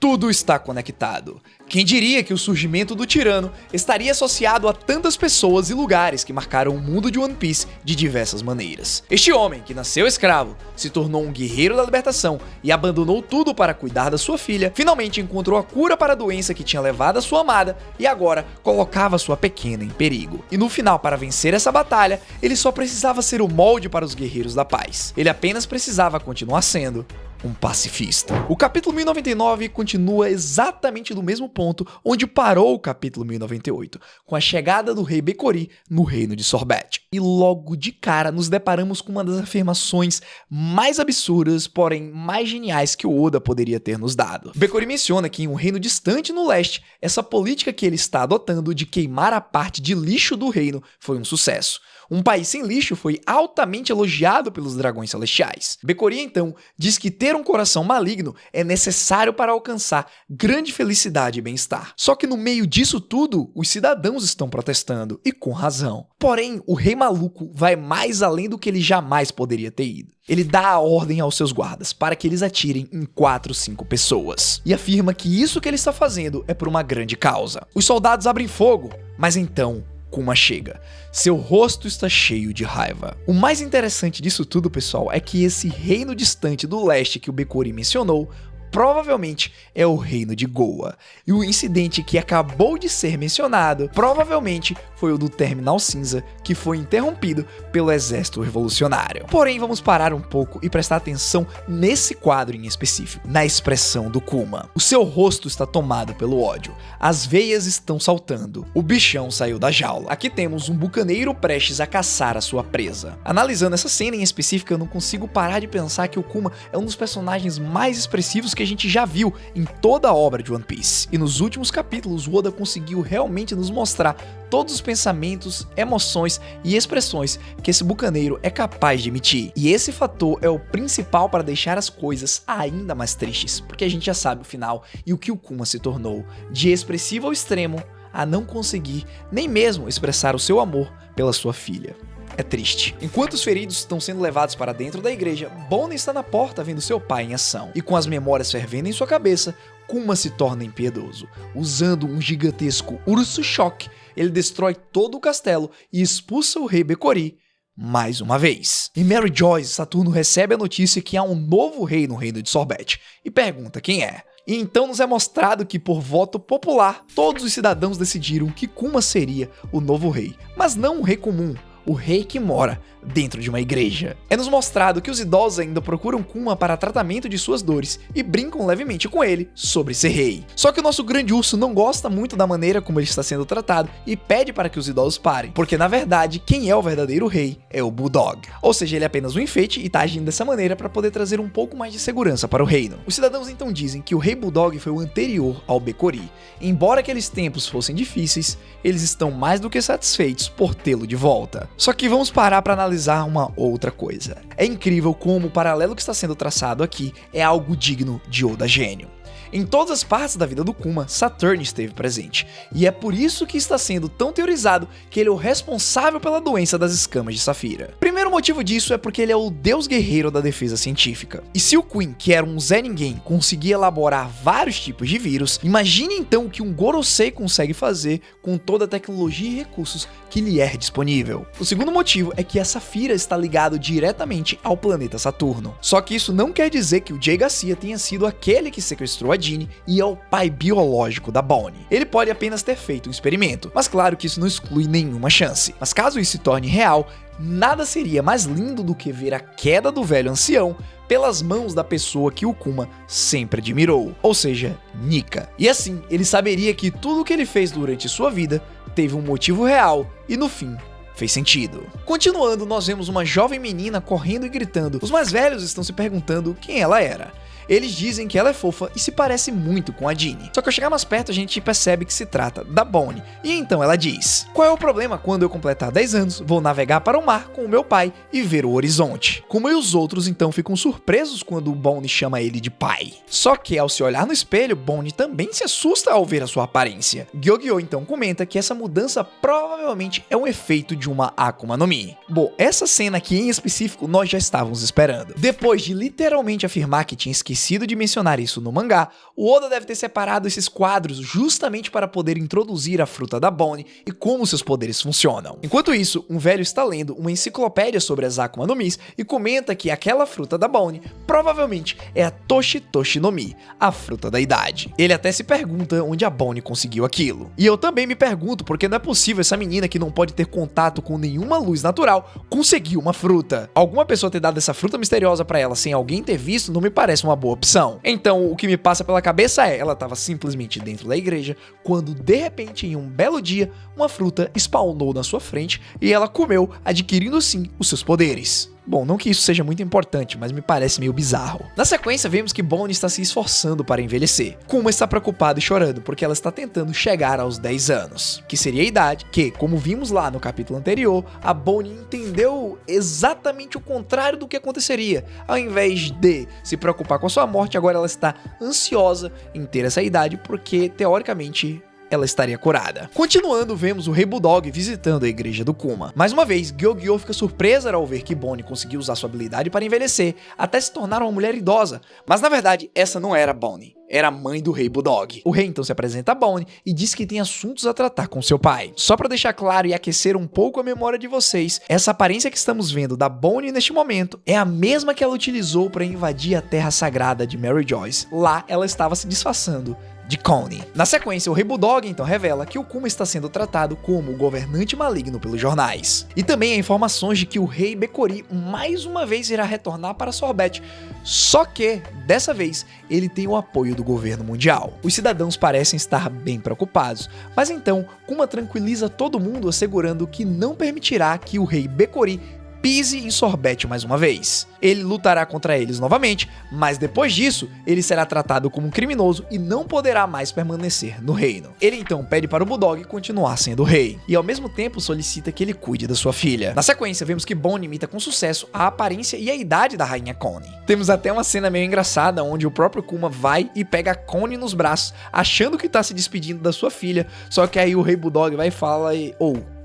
Tudo está conectado. Quem diria que o surgimento do tirano estaria associado a tantas pessoas e lugares que marcaram o mundo de One Piece de diversas maneiras. Este homem, que nasceu escravo, se tornou um guerreiro da libertação e abandonou tudo para cuidar da sua filha, finalmente encontrou a cura para a doença que tinha levado a sua amada e agora colocava sua pequena em perigo. E no final, para vencer essa batalha, ele só precisava ser o molde para os guerreiros da paz. Ele apenas precisava continuar sendo um pacifista. O capítulo 1099 continua exatamente do mesmo ponto onde parou o capítulo 1098, com a chegada do rei Bekori no reino de Sorbet. E logo de cara nos deparamos com uma das afirmações mais absurdas, porém mais geniais que o Oda poderia ter nos dado. Bekori menciona que em um reino distante no leste, essa política que ele está adotando de queimar a parte de lixo do reino foi um sucesso. Um país sem lixo foi altamente elogiado pelos dragões celestiais. Bekori então diz que ter um coração maligno é necessário para alcançar grande felicidade e bem-estar. Só que no meio disso tudo, os cidadãos estão protestando, e com razão. Porém, o rei maluco vai mais além do que ele jamais poderia ter ido. Ele dá a ordem aos seus guardas para que eles atirem em 4 ou 5 pessoas. E afirma que isso que ele está fazendo é por uma grande causa. Os soldados abrem fogo, mas então Kuma chega. Seu rosto está cheio de raiva. O mais interessante disso tudo, pessoal, é que esse reino distante do leste que o Bekori mencionou provavelmente é o reino de Goa. E o incidente que acabou de ser mencionado provavelmente foi o do Terminal Cinza, que foi interrompido pelo exército revolucionário. Porém, vamos parar um pouco e prestar atenção nesse quadro em específico, na expressão do Kuma. O seu rosto está tomado pelo ódio, as veias estão saltando, o bichão saiu da jaula. Aqui temos um bucaneiro prestes a caçar a sua presa. Analisando essa cena em específico, eu não consigo parar de pensar que o Kuma é um dos personagens mais expressivos que a gente já viu em toda a obra de One Piece. E nos últimos capítulos, o Oda conseguiu realmente nos mostrar todos os pensamentos, emoções e expressões que esse bucaneiro é capaz de emitir. E esse fator é o principal para deixar as coisas ainda mais tristes, porque a gente já sabe o final e o que o Kuma se tornou, de expressivo ao extremo a não conseguir nem mesmo expressar o seu amor pela sua filha. É triste. Enquanto os feridos estão sendo levados para dentro da igreja, Bonnie está na porta vendo seu pai em ação. E com as memórias fervendo em sua cabeça, Kuma se torna impiedoso. Usando um gigantesco urso-choque, ele destrói todo o castelo e expulsa o rei Bekori mais uma vez. Em Mary Joyce, Saturno recebe a notícia que há um novo rei no reino de Sorbet e pergunta quem é. E então nos é mostrado que, por voto popular, todos os cidadãos decidiram que Kuma seria o novo rei, mas não um rei comum, o rei que mora dentro de uma igreja. É nos mostrado que os idosos ainda procuram Kuma para tratamento de suas dores e brincam levemente com ele sobre ser rei. Só que o nosso grande urso não gosta muito da maneira como ele está sendo tratado e pede para que os idosos parem, porque na verdade quem é o verdadeiro rei é o Bulldog. Ou seja, ele é apenas um enfeite e está agindo dessa maneira para poder trazer um pouco mais de segurança para o reino. Os cidadãos então dizem que o rei Bulldog foi o anterior ao Bekori. Embora aqueles tempos fossem difíceis, eles estão mais do que satisfeitos por tê-lo de volta. Só que vamos parar para analisar uma outra coisa. É incrível como o paralelo que está sendo traçado aqui é algo digno de Oda gênio. Em todas as partes da vida do Kuma, Saturn esteve presente, e é por isso que está sendo tão teorizado que ele é o responsável pela doença das escamas de Safira. Primeiro motivo disso é porque ele é o deus guerreiro da defesa científica. E se o Queen, que era um Zé Ninguém, conseguia elaborar vários tipos de vírus, imagine então o que um Gorosei consegue fazer com toda a tecnologia e recursos que lhe é disponível. O segundo motivo é que a Safira está ligado diretamente ao planeta Saturno. Só que isso não quer dizer que o Jay Garcia tenha sido aquele que sequestrou a Jeanne e é o pai biológico da Bonnie. Ele pode apenas ter feito um experimento, mas claro que isso não exclui nenhuma chance. Mas caso isso se torne real, nada seria mais lindo do que ver a queda do velho ancião pelas mãos da pessoa que o Kuma sempre admirou, ou seja, Nika. E assim, ele saberia que tudo o que ele fez durante sua vida teve um motivo real e no fim fez sentido. Continuando, nós vemos uma jovem menina correndo e gritando. Os mais velhos estão se perguntando quem ela era. Eles dizem que ela é fofa e se parece muito com a Jeanne. Só que ao chegar mais perto a gente percebe que se trata da Bonnie. E então ela diz: qual é o problema quando eu completar 10 anos, vou navegar para o mar com o meu pai e ver o horizonte? Kuma e os outros então ficam surpresos quando Bonnie chama ele de pai. Só que ao se olhar no espelho, Bonnie também se assusta ao ver a sua aparência. Gyogyo então comenta que essa mudança provavelmente é um efeito de uma Akuma no Mi. Bom, essa cena aqui em específico nós já estávamos esperando. Depois de literalmente afirmar que tinha esquecido esquecido de mencionar isso no mangá, o Oda deve ter separado esses quadros justamente para poder introduzir a fruta da Bonnie e como seus poderes funcionam. Enquanto isso, um velho está lendo uma enciclopédia sobre as Akuma no Mis e comenta que aquela fruta da Bonnie provavelmente é a Toshi Toshi no Mi, a fruta da idade. Ele até se pergunta onde a Bonnie conseguiu aquilo. E eu também me pergunto porque não é possível essa menina que não pode ter contato com nenhuma luz natural conseguir uma fruta. Alguma pessoa ter dado essa fruta misteriosa pra ela sem alguém ter visto não me parece uma boa opção. Então o que me passa pela cabeça é, ela estava simplesmente dentro da igreja quando de repente em um belo dia uma fruta spawnou na sua frente e ela comeu, adquirindo assim os seus poderes. Bom, não que isso seja muito importante, mas me parece meio bizarro. Na sequência, vemos que Bonnie está se esforçando para envelhecer. Kuma está preocupada e chorando porque ela está tentando chegar aos 10 anos, que seria a idade que, como vimos lá no capítulo anterior, a Bonnie entendeu exatamente o contrário do que aconteceria. Ao invés de se preocupar com a sua morte, agora ela está ansiosa em ter essa idade porque, teoricamente, ela estaria curada. Continuando, vemos o Rei Bulldog visitando a igreja do Kuma. Mais uma vez, Gyogyo fica surpresa ao ver que Bonnie conseguiu usar sua habilidade para envelhecer, até se tornar uma mulher idosa. Mas na verdade, essa não era Bonnie. Era a mãe do Rei Bulldog. O rei então se apresenta a Bonnie e diz que tem assuntos a tratar com seu pai. Só para deixar claro e aquecer um pouco a memória de vocês, essa aparência que estamos vendo da Bonnie neste momento é a mesma que ela utilizou para invadir a terra sagrada de Mary Joyce. Lá ela estava se disfarçando de Connie. Na sequência, o Rei Bulldog então revela que o Kuma está sendo tratado como o governante maligno pelos jornais. E também há informações de que o Rei Bekori mais uma vez irá retornar para Sorbet, só que, dessa vez, ele tem o apoio do governo mundial. Os cidadãos parecem estar bem preocupados, mas então Kuma tranquiliza todo mundo assegurando que não permitirá que o Rei Bekori pise em Sorbet mais uma vez. Ele lutará contra eles novamente, mas depois disso, ele será tratado como um criminoso e não poderá mais permanecer no reino. Ele então pede para o Bulldog continuar sendo rei, e ao mesmo tempo solicita que ele cuide da sua filha. Na sequência, vemos que Bonnie imita com sucesso a aparência e a idade da rainha Connie. Temos até uma cena meio engraçada, onde o próprio Kuma vai e pega a Connie nos braços, achando que tá se despedindo da sua filha, só que aí o Rei Bulldog vai e fala,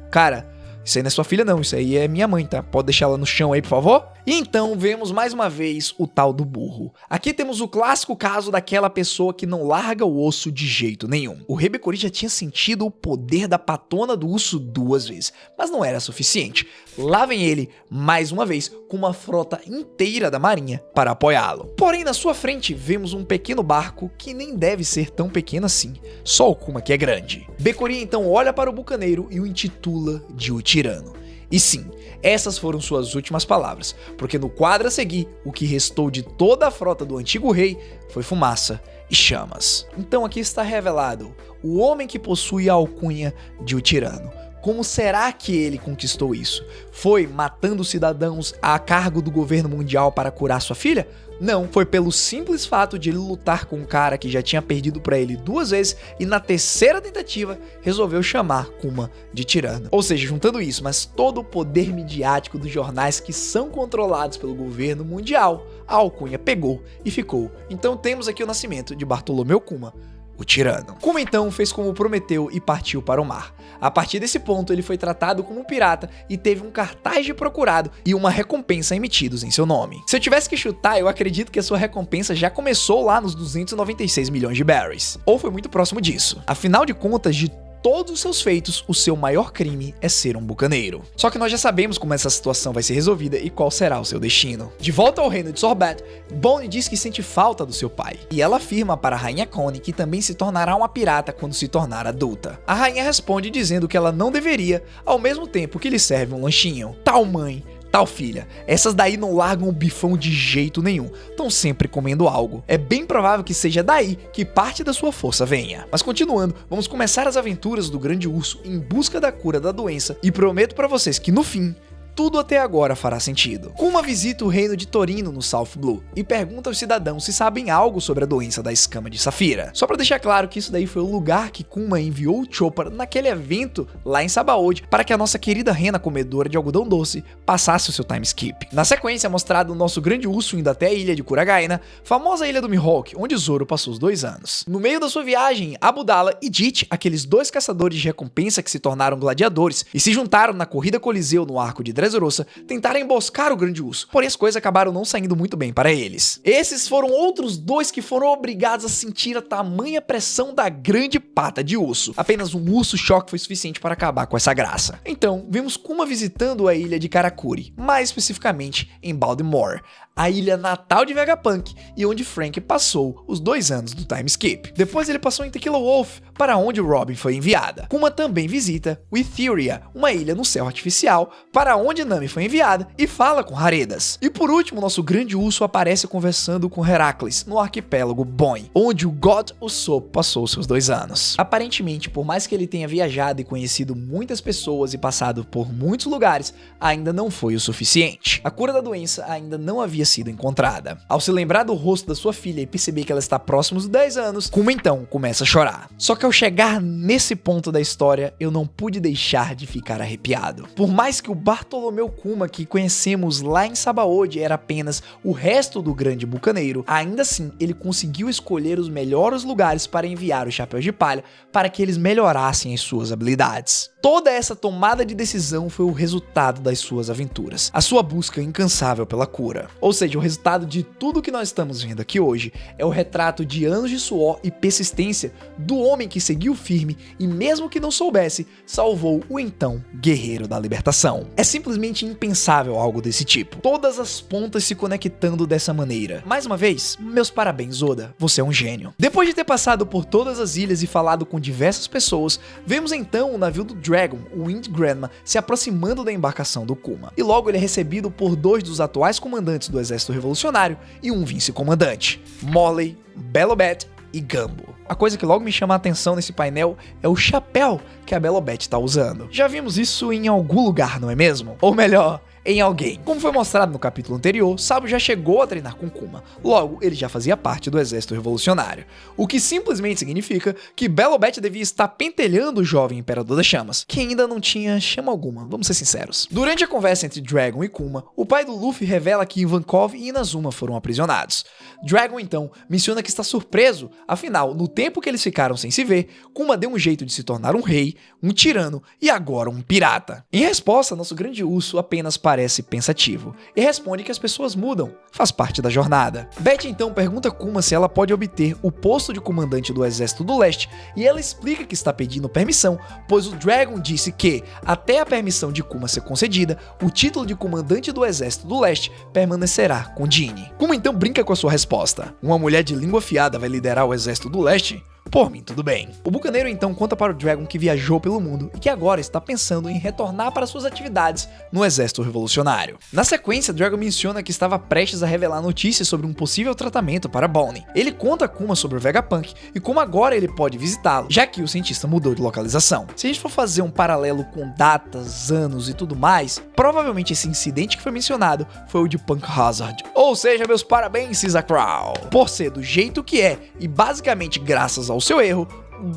cara, isso aí não é sua filha não, isso aí é minha mãe, tá? Pode deixar ela no chão aí, por favor? E então vemos mais uma vez o tal do burro. Aqui temos o clássico caso daquela pessoa que não larga o osso de jeito nenhum. O Rei Bekori já tinha sentido o poder da patona do urso 2 vezes, mas não era suficiente. Lá vem ele, mais uma vez, com uma frota inteira da marinha para apoiá-lo. Porém, na sua frente, vemos um pequeno barco que nem deve ser tão pequeno assim. Só o Kuma que é grande. Bekori então olha para o bucaneiro e o intitula de O Tirano. E sim, essas foram suas últimas palavras, porque no quadro a seguir, o que restou de toda a frota do antigo rei foi fumaça e chamas. Então aqui está revelado o homem que possui a alcunha de O Tirano. Como será que ele conquistou isso? Foi matando cidadãos a cargo do governo mundial para curar sua filha? Não, foi pelo simples fato de ele lutar com um cara que já tinha perdido pra ele 2 vezes e na terceira tentativa resolveu chamar Kuma de tirano. Ou seja, juntando isso, mas todo o poder midiático dos jornais que são controlados pelo governo mundial, a alcunha pegou e ficou. Então temos aqui o nascimento de Bartolomeu Kuma, o tirano. Kuma então fez como prometeu e partiu para o mar. A partir desse ponto ele foi tratado como um pirata e teve um cartaz de procurado e uma recompensa emitidos em seu nome. Se eu tivesse que chutar, eu acredito que a sua recompensa já começou lá nos 296 milhões de berries, ou foi muito próximo disso. Afinal de contas, de todos os seus feitos, o seu maior crime é ser um bucaneiro. Só que nós já sabemos como essa situação vai ser resolvida e qual será o seu destino. De volta ao reino de Sorbet, Bonnie diz que sente falta do seu pai, e ela afirma para a rainha Connie que também se tornará uma pirata quando se tornar adulta. A rainha responde dizendo que ela não deveria, ao mesmo tempo que lhe serve um lanchinho. Tal mãe, tal filha, essas daí não largam o bifão de jeito nenhum, estão sempre comendo algo. É bem provável que seja daí que parte da sua força venha. Mas continuando, vamos começar as aventuras do grande urso em busca da cura da doença e prometo pra vocês que no fim, tudo até agora fará sentido. Kuma visita o reino de Torino no South Blue e pergunta aos cidadãos se sabem algo sobre a doença da escama de Safira. Só pra deixar claro que isso daí foi o lugar que Kuma enviou o Chopper naquele evento lá em Sabaody para que a nossa querida rena comedora de algodão doce passasse o seu time skip. Na sequência é mostrado o nosso grande urso indo até a ilha de Kuragaina, famosa ilha do Mihawk, onde Zoro passou os 2 anos. No meio da sua viagem, Abudala e Jit, aqueles 2 caçadores de recompensa que se tornaram gladiadores e se juntaram na corrida Coliseu no arco de Dressrosa tentaram emboscar o Grande Urso, porém as coisas acabaram não saindo muito bem para eles. Esses foram outros dois que foram obrigados a sentir a tamanha pressão da grande pata de urso. Apenas um urso-choque foi suficiente para acabar com essa graça. Então, vimos Kuma visitando a ilha de Karakuri, mais especificamente em Baltimore, a ilha natal de Vegapunk e onde Frank passou os 2 anos do time skip. Depois ele passou em Tequila Wolf, para onde Robin foi enviada. Kuma também visita Witheria, uma ilha no céu artificial, para onde Nami foi enviada e fala com Haredas. E por último, nosso grande urso aparece conversando com Heracles no arquipélago Boin, onde o God Usopp passou seus 2 anos. Aparentemente, por mais que ele tenha viajado e conhecido muitas pessoas e passado por muitos lugares, ainda não foi o suficiente. A cura da doença ainda não havia sido encontrada. Ao se lembrar do rosto da sua filha e perceber que ela está próxima dos 10 anos, Kuma então começa a chorar. Só que ao chegar nesse ponto da história, eu não pude deixar de ficar arrepiado. Por mais que o Bartolomeu Kuma que conhecemos lá em Sabaody era apenas o resto do grande bucaneiro, ainda assim ele conseguiu escolher os melhores lugares para enviar os Chapéus de Palha para que eles melhorassem as suas habilidades. Toda essa tomada de decisão foi o resultado das suas aventuras, a sua busca incansável pela cura. Ou seja, o resultado de tudo que nós estamos vendo aqui hoje é o retrato de anos de suor e persistência do homem que seguiu firme e, mesmo que não soubesse, salvou o então guerreiro da libertação. É simplesmente impensável algo desse tipo. Todas as pontas se conectando dessa maneira. Mais uma vez, meus parabéns, Oda, você é um gênio. Depois de ter passado por todas as ilhas e falado com diversas pessoas, vemos então o navio do Dragon, o Wind Grandma, se aproximando da embarcação do Kuma. E logo ele é recebido por 2 dos atuais comandantes do exército revolucionário e um vice-comandante, Morley, Belobet e Gambo. A coisa que logo me chama a atenção nesse painel é o chapéu que a Belobet está usando. Já vimos isso em algum lugar, não é mesmo? Ou melhor, em alguém. Como foi mostrado no capítulo anterior, Sabo já chegou a treinar com Kuma, logo ele já fazia parte do exército revolucionário, o que simplesmente significa que Belobet devia estar pentelhando o jovem Imperador das Chamas, que ainda não tinha chama alguma, vamos ser sinceros. Durante a conversa entre Dragon e Kuma, o pai do Luffy revela que Ivankov e Inazuma foram aprisionados. Dragon então menciona que está surpreso, afinal, no tempo que eles ficaram sem se ver, Kuma deu um jeito de se tornar um rei, um tirano e agora um pirata. Em resposta, nosso grande urso apenas parece pensativo e responde que as pessoas mudam, faz parte da jornada. Betty então pergunta a Kuma se ela pode obter o posto de comandante do Exército do Leste e ela explica que está pedindo permissão, pois o Dragon disse que, até a permissão de Kuma ser concedida, o título de comandante do Exército do Leste permanecerá com Ginny. Kuma então brinca com a sua resposta: uma mulher de língua afiada vai liderar o Exército do Leste? Por mim, tudo bem. O bucaneiro então conta para o Dragon que viajou pelo mundo e que agora está pensando em retornar para suas atividades no exército revolucionário. Na sequência, Dragon menciona que estava prestes a revelar notícias sobre um possível tratamento para Bonnie. Ele conta a Kuma sobre o Vegapunk e como agora ele pode visitá-lo, já que o cientista mudou de localização. Se a gente for fazer um paralelo com datas, anos e tudo mais, provavelmente esse incidente que foi mencionado foi o de Punk Hazard. Ou seja, meus parabéns, Caesar Crow, por ser do jeito que é e basicamente graças ao seu erro,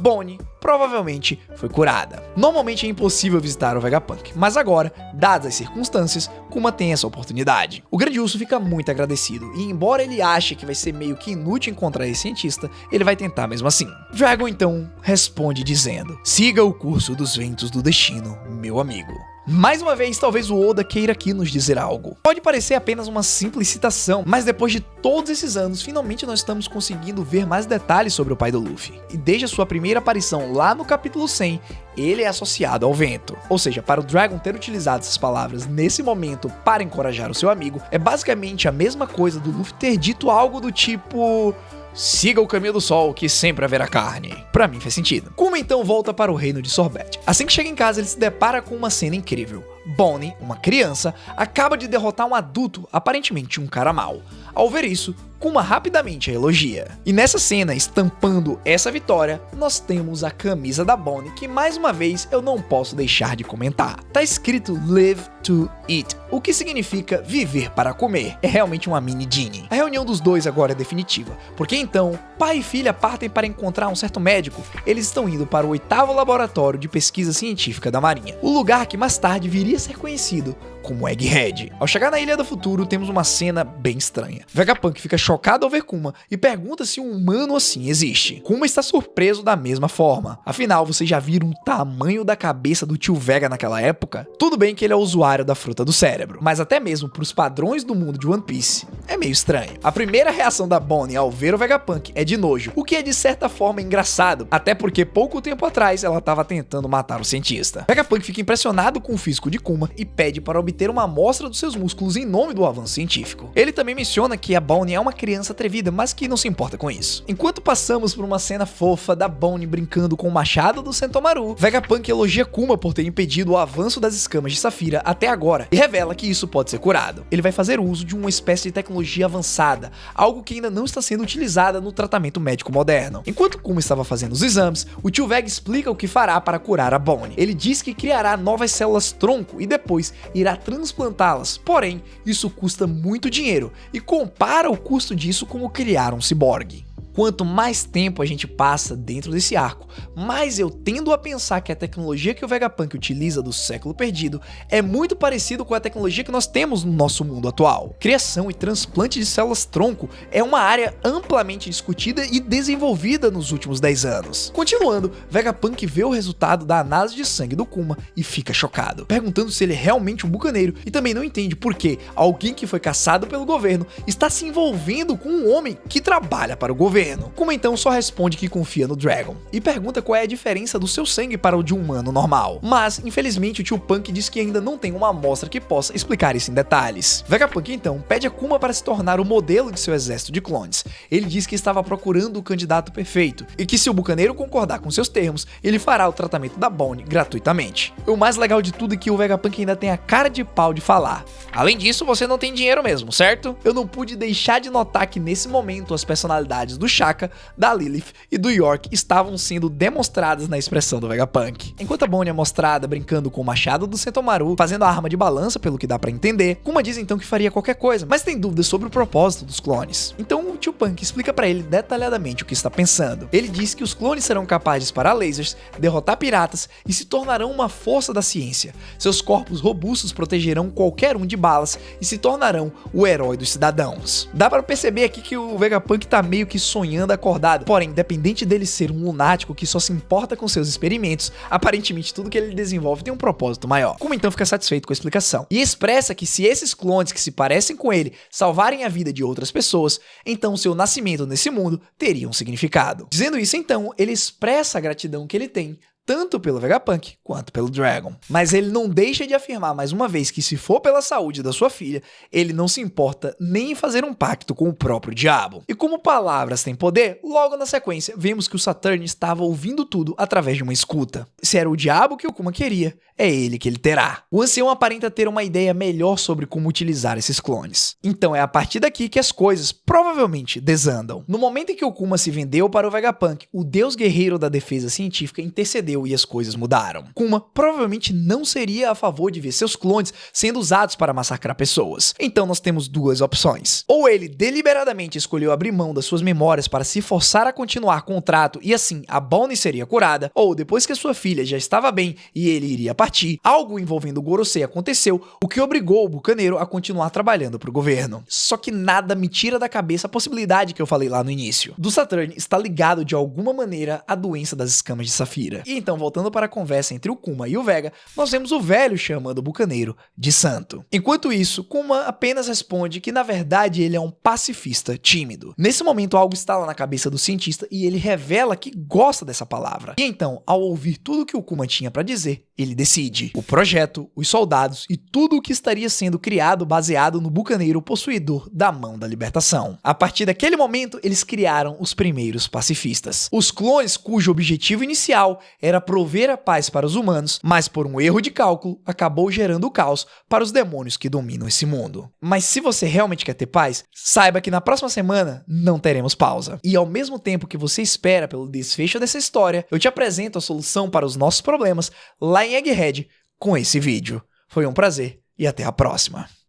Bonnie provavelmente foi curada. Normalmente é impossível visitar o Vegapunk, mas agora, dadas as circunstâncias, Kuma tem essa oportunidade. O grande urso fica muito agradecido e, embora ele ache que vai ser meio que inútil encontrar esse cientista, ele vai tentar mesmo assim. Dragon então responde dizendo: siga o curso dos ventos do destino, meu amigo. Mais uma vez, talvez o Oda queira aqui nos dizer algo. Pode parecer apenas uma simples citação, mas depois de todos esses anos, finalmente nós estamos conseguindo ver mais detalhes sobre o pai do Luffy. E desde a sua primeira aparição lá no capítulo 100, ele é associado ao vento. Ou seja, para o Dragon ter utilizado essas palavras nesse momento para encorajar o seu amigo, é basicamente a mesma coisa do Luffy ter dito algo do tipo: siga o caminho do sol, que sempre haverá carne. Pra mim faz sentido. Kuma então volta para o reino de Sorbet. Assim que chega em casa, ele se depara com uma cena incrível. Bonnie, uma criança, acaba de derrotar um adulto, aparentemente um cara mau. Ao ver isso, Kuma rapidamente a elogia. E nessa cena, estampando essa vitória, nós temos a camisa da Bonnie, que mais uma vez eu não posso deixar de comentar. Tá escrito Live to Eat, o que significa viver para comer. É realmente uma mini Ginny. A reunião dos dois agora é definitiva, porque então, pai e filha partem para encontrar um certo médico. Eles estão indo para o 8º laboratório de pesquisa científica da Marinha, o lugar que mais tarde viria viria a ser conhecido como Egghead. Ao chegar na Ilha do Futuro, temos uma cena bem estranha. Vegapunk fica chocado ao ver Kuma e pergunta se um humano assim existe. Kuma está surpreso da mesma forma. Afinal, vocês já viram o tamanho da cabeça do tio Vega naquela época? Tudo bem que ele é usuário da fruta do cérebro, mas até mesmo para os padrões do mundo de One Piece, é meio estranho. A primeira reação da Bonnie ao ver o Vegapunk é de nojo, o que é de certa forma engraçado, até porque pouco tempo atrás ela estava tentando matar o cientista. Vegapunk fica impressionado com o físico de Kuma e pede para obter uma amostra dos seus músculos em nome do avanço científico. Ele também menciona que a Bonnie é uma criança atrevida, mas que não se importa com isso. Enquanto passamos por uma cena fofa da Bonnie brincando com o machado do Sentomaru, Vegapunk elogia Kuma por ter impedido o avanço das escamas de Safira até agora e revela que isso pode ser curado. Ele vai fazer uso de uma espécie de tecnologia avançada, algo que ainda não está sendo utilizada no tratamento médico moderno. Enquanto Kuma estava fazendo os exames, o tio Vega explica o que fará para curar a Bonnie. Ele diz que criará novas células tronco e depois irá transplantá-las, porém, isso custa muito dinheiro e compara o custo disso com criar um ciborgue. Quanto mais tempo a gente passa dentro desse arco, mais eu tendo a pensar que a tecnologia que o Vegapunk utiliza do século perdido é muito parecido com a tecnologia que nós temos no nosso mundo atual. Criação e transplante de células-tronco é uma área amplamente discutida e desenvolvida nos últimos 10 anos. Continuando, Vegapunk vê o resultado da análise de sangue do Kuma e fica chocado, perguntando se ele é realmente um bucaneiro e também não entende por que alguém que foi caçado pelo governo está se envolvendo com um homem que trabalha para o governo. Kuma então só responde que confia no Dragon e pergunta qual é a diferença do seu sangue para o de um humano normal. Mas, infelizmente, o tio Punk diz que ainda não tem uma amostra que possa explicar isso em detalhes. Vegapunk então pede a Kuma para se tornar o modelo de seu exército de clones. Ele diz que estava procurando o candidato perfeito e que se o bucaneiro concordar com seus termos, ele fará o tratamento da Bonnie gratuitamente. O mais legal de tudo é que o Vegapunk ainda tem a cara de pau de falar: além disso, você não tem dinheiro mesmo, certo? Eu não pude deixar de notar que nesse momento as personalidades do Shaka, da Lilith e do York estavam sendo demonstradas na expressão do Vegapunk. Enquanto a Bonnie é mostrada brincando com o machado do Sentomaru, fazendo a arma de balança pelo que dá pra entender, Kuma diz então que faria qualquer coisa, mas tem dúvidas sobre o propósito dos clones. Então o tio Punk explica pra ele detalhadamente o que está pensando. Ele diz que os clones serão capazes de disparar lasers, derrotar piratas e se tornarão uma força da ciência. Seus corpos robustos protegerão qualquer um de balas e se tornarão o herói dos cidadãos. Dá pra perceber aqui que o Vegapunk tá meio que sonhando acordado, porém, independente dele ser um lunático que só se importa com seus experimentos, aparentemente tudo que ele desenvolve tem um propósito maior. Kuma então fica satisfeito com a explicação e expressa que se esses clones que se parecem com ele salvarem a vida de outras pessoas, então seu nascimento nesse mundo teria um significado. Dizendo isso então, ele expressa a gratidão que ele tem tanto pelo Vegapunk quanto pelo Dragon. Mas ele não deixa de afirmar mais uma vez que se for pela saúde da sua filha, ele não se importa nem em fazer um pacto com o próprio diabo. E como palavras têm poder, logo na sequência vemos que o Saturn estava ouvindo tudo através de uma escuta. Se era o diabo que o Kuma queria, é ele que ele terá. O ancião aparenta ter uma ideia melhor sobre como utilizar esses clones. Então é a partir daqui que as coisas provavelmente desandam. No momento em que o Kuma se vendeu para o Vegapunk, o deus guerreiro da defesa científica intercedeu e as coisas mudaram. Kuma provavelmente não seria a favor de ver seus clones sendo usados para massacrar pessoas. Então nós temos duas opções. Ou ele deliberadamente escolheu abrir mão das suas memórias para se forçar a continuar com o trato e assim a Bonnie seria curada, ou depois que a sua filha já estava bem e ele iria partir, algo envolvendo o Gorosei aconteceu, o que obrigou o bucaneiro a continuar trabalhando para o governo. Só que nada me tira da cabeça a possibilidade que eu falei lá no início. Do Saturn está ligado de alguma maneira à doença das escamas de Safira. E então, voltando para a conversa entre o Kuma e o Vega, nós vemos o velho chamando o bucaneiro de santo. Enquanto isso, Kuma apenas responde que na verdade ele é um pacifista tímido. Nesse momento algo está lá na cabeça do cientista e ele revela que gosta dessa palavra. E então, ao ouvir tudo que o Kuma tinha para dizer, ele decide. O projeto, os soldados e tudo o que estaria sendo criado baseado no bucaneiro possuidor da mão da libertação. A partir daquele momento, eles criaram os primeiros pacifistas. Os clones cujo objetivo inicial era prover a paz para os humanos, mas por um erro de cálculo, acabou gerando o caos para os demônios que dominam esse mundo. Mas se você realmente quer ter paz, saiba que na próxima semana não teremos pausa. E ao mesmo tempo que você espera pelo desfecho dessa história, eu te apresento a solução para os nossos problemas lá em Egghead com esse vídeo. Foi um prazer e até a próxima.